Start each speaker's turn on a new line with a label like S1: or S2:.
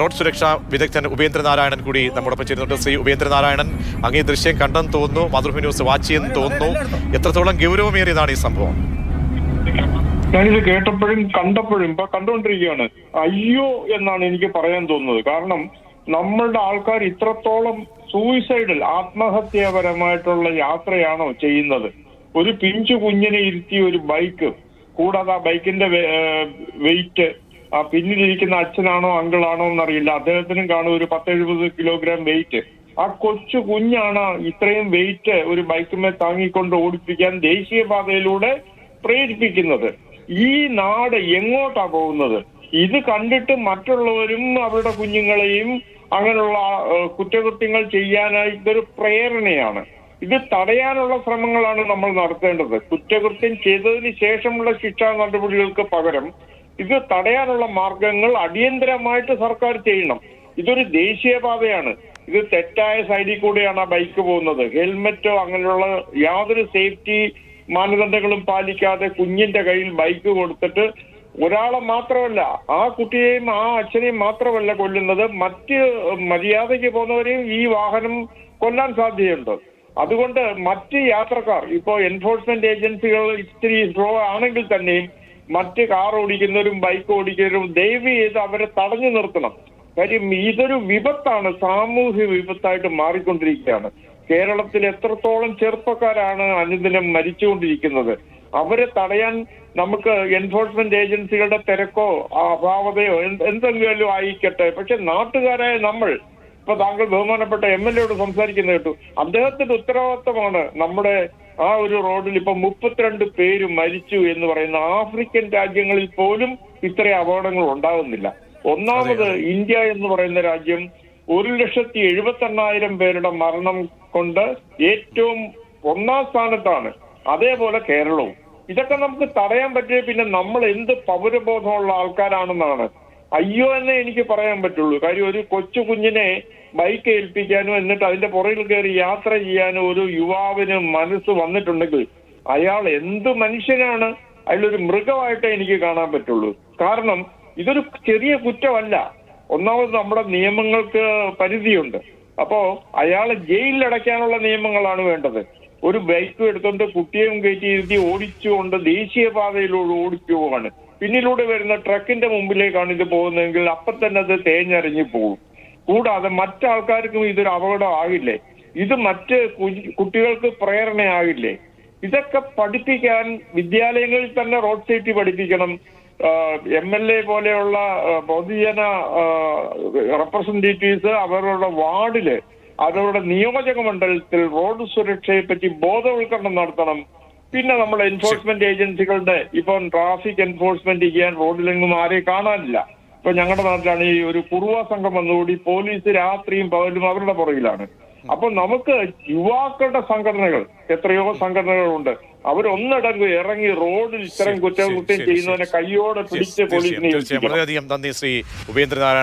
S1: Road സുരക്ഷാ വിദഗ്ധൻ ഉപേന്ദ്രനാരായണൻ കൂടി നമ്മോടൊപ്പം ചേരുന്നുണ്ട്. ശ്രീ ഉപേന്ദ്രനാരായണൻ, അങ്ങേ ദൃശ്യം കണ്ടെന്ന് തോന്നുന്നു, മാതൃഭൂമി ന്യൂസ് വാച്ച് ചെയ്യുന്നു തോന്നുന്നു. എത്രത്തോളം ഗൗരവമേറിയതാണ് ഈ സംഭവം?
S2: ഞാനിത് കേട്ടപ്പോഴും കണ്ടപ്പോഴും ഇപ്പൊ കണ്ടുകൊണ്ടിരിക്കുകയാണ്. അയ്യോ എന്നാണ് എനിക്ക് പറയാൻ തോന്നുന്നത്. കാരണം നമ്മളുടെ ആൾക്കാർ ഇത്രത്തോളം സൂയിസൈഡൽ ആത്മഹത്യാപരമായിട്ടുള്ള യാത്രയാണോ ചെയ്യുന്നത്? ഒരു പിഞ്ചു കുഞ്ഞിനെ ഇരുത്തി ഒരു ബൈക്ക്, കൂടാതെ ആ ബൈക്കിന്റെ വെയിറ്റ്, ആ പിന്നിലിരിക്കുന്ന അച്ഛനാണോ അങ്കിളാണോ എന്നറിയില്ല, അദ്ദേഹത്തിനും കാണും ഒരു 10-70 കിലോഗ്രാം വെയിറ്റ്. ആ കൊച്ചു കുഞ്ഞാണ് ഇത്രയും വെയിറ്റ് ഒരു ബൈക്കുമേ താങ്ങിക്കൊണ്ട് ഓടിപ്പിക്കാൻ ദേശീയപാതയിലൂടെ പ്രേരിപ്പിക്കുന്നത്. ഈ നാട് എങ്ങോട്ടാ പോകുന്നത്? ഇത് കണ്ടിട്ട് മറ്റുള്ളവരും അവരുടെ കുഞ്ഞുങ്ങളെയും അങ്ങനെയുള്ള കുറ്റകൃത്യങ്ങൾ ചെയ്യാനായി ഇതൊരു പ്രേരണയാണ്. ഇത് തടയാനുള്ള ശ്രമങ്ങളാണ് നമ്മൾ നടത്തേണ്ടത്. കുറ്റകൃത്യം ചെയ്തതിന് ശേഷമുള്ള ശിക്ഷാ നടപടികൾക്ക് പകരം ഇത് തടയാനുള്ള മാർഗങ്ങൾ അടിയന്തരമായിട്ട് സർക്കാർ ചെയ്യണം. ഇതൊരു ദേശീയപാതയാണ്. ഇത് തെറ്റായ സൈഡിൽ കൂടെയാണ് ആ ബൈക്ക് പോകുന്നത്. ഹെൽമെറ്റോ അങ്ങനെയുള്ള യാതൊരു സേഫ്റ്റി മാനദണ്ഡങ്ങളും പാലിക്കാതെ കുഞ്ഞിന്റെ കയ്യിൽ ബൈക്ക് കൊടുത്തിട്ട് ഒരാളെ മാത്രമല്ല, ആ കുട്ടിയെയും ആ അച്ഛനെയും മാത്രമല്ല കൊല്ലുന്നത്, മറ്റ് മര്യാദയ്ക്ക് പോകുന്നവരെയും ഈ വാഹനം കൊല്ലാൻ സാധ്യതയുണ്ട്. അതുകൊണ്ട് മറ്റ് യാത്രക്കാർ, ഇപ്പോ എൻഫോഴ്സ്മെന്റ് ഏജൻസികൾ ഇത്തിരി സ്ലോ ആണെങ്കിൽ തന്നെയും മറ്റ് കാർ ഓടിക്കുന്നവരും ബൈക്ക് ഓടിക്കുന്നവരും ദയവ് ചെയ്ത് അവരെ തടഞ്ഞു നിർത്തണം. കാര്യം ഇതൊരു വിപത്താണ്, സാമൂഹ്യ വിപത്തായിട്ട് മാറിക്കൊണ്ടിരിക്കുകയാണ്. കേരളത്തിൽ എത്രത്തോളം ചെറുപ്പക്കാരാണ് അനുദിനം മരിച്ചുകൊണ്ടിരിക്കുന്നത്. അവരെ തടയാൻ നമുക്ക് എൻഫോഴ്സ്മെന്റ് ഏജൻസികളുടെ തിരക്കോ അഭാവതയോ എന്തെങ്കിലും ആയിക്കട്ടെ, പക്ഷെ നാട്ടുകാരായ നമ്മൾ, ഇപ്പൊ താങ്കൾ ബഹുമാനപ്പെട്ട MLA യോട് സംസാരിക്കുന്ന കേട്ടു, അദ്ദേഹത്തിന്റെ ഉത്തരവാദിത്തമാണ് നമ്മുടെ ആ ഒരു റോഡിൽ ഇപ്പൊ 32 പേര് മരിച്ചു എന്ന് പറയുന്ന ആഫ്രിക്കൻ രാജ്യങ്ങളിൽ പോലും ഇത്രയും അപകടങ്ങൾ ഉണ്ടാകുന്നില്ല. ഒന്നാമത് ഇന്ത്യ എന്ന് പറയുന്ന രാജ്യം 1,78,000 പേരുടെ മരണം കൊണ്ട് ഏറ്റവും ഒന്നാം സ്ഥാനത്താണ്. അതേപോലെ കേരളവും. ഇതൊക്കെ നമുക്ക് തടയാൻ പറ്റിയ പിന്നെ നമ്മൾ എന്ത് പൗരബോധമുള്ള ആൾക്കാരാണെന്നാണ്. അയ്യോ എന്നേ എനിക്ക് പറയാൻ പറ്റുള്ളൂ. കാര്യം ഒരു കൊച്ചു കുഞ്ഞിനെ ബൈക്ക് ഏൽപ്പിക്കാനും എന്നിട്ട് അതിന്റെ പുറകിൽ കയറി യാത്ര ചെയ്യാനും ഒരു യുവാവിന് മനസ്സ് വന്നിട്ടുണ്ടെങ്കിൽ അയാൾ എന്ത് മനുഷ്യനാണ്? അതിലൊരു മൃഗമായിട്ടേ എനിക്ക് കാണാൻ പറ്റുള്ളൂ. കാരണം ഇതൊരു ചെറിയ കുറ്റമല്ല. ഒന്നാമത് നമ്മുടെ നിയമങ്ങൾക്ക് പരിധിയുണ്ട്. അപ്പോ അയാളെ ജയിലിലടയ്ക്കാനുള്ള നിയമങ്ങളാണ് വേണ്ടത്. ഒരു ബൈക്ക് എടുത്തുകൊണ്ട് കുട്ടിയും കയറ്റിയിരുത്തി ഓടിച്ചുകൊണ്ട് ദേശീയപാതയിലൂടെ ഓടിച്ചു പോവാണ്. പിന്നിലൂടെ വരുന്ന ട്രക്കിന്റെ മുമ്പിലേക്കാണ് ഇത് പോകുന്നതെങ്കിൽ അപ്പൊ തന്നെ അത് തേഞ്ഞറിഞ്ഞു പോകും. കൂടാതെ മറ്റാൾക്കാർക്കും ഇതൊരു അപകടം ആകില്ലേ? ഇത് മറ്റ് കുട്ടികൾക്ക് പ്രേരണയാകില്ലേ? ഇതൊക്കെ പഠിപ്പിക്കാൻ വിദ്യാലയങ്ങളിൽ തന്നെ റോഡ് സേഫ്റ്റി പഠിപ്പിക്കണം. MLA പോലെയുള്ള പൊതുജന റെപ്രസെന്റേറ്റീവ്സ് അവരുടെ വാർഡില്, അവരുടെ നിയോജക മണ്ഡലത്തിൽ റോഡ് സുരക്ഷയെ പറ്റി ബോധവൽക്കരണം നടത്തണം. പിന്നെ നമ്മുടെ എൻഫോഴ്സ്മെന്റ് ഏജൻസികളുടെ ഇപ്പം ട്രാഫിക് എൻഫോഴ്സ്മെന്റ് ചെയ്യാൻ റോഡിലെങ്ങും ആരെയും കാണാനില്ല. ഇപ്പൊ ഞങ്ങളുടെ നാട്ടിലാണ് ഈ ഒരു കുറുവ സംഘം വന്നുകൂടി പോലീസ് രാത്രിയും പകലും അവരുടെ പുറകിലാണ്. അപ്പൊ നമുക്ക് യുവാക്കളുടെ സംഘടനകൾ, എത്രയോ സംഘടനകളുണ്ട്, അവരൊന്നടങ്ക് ഇറങ്ങി റോഡിൽ ഇത്തരം കുറ്റകൃത്യം ചെയ്യുന്നവനെ കയ്യോടെ പിടിച്ച് പോലീസിനെ.
S1: വളരെയധികം നന്ദി ശ്രീ ഉപേന്ദ്രനാരായണൻ.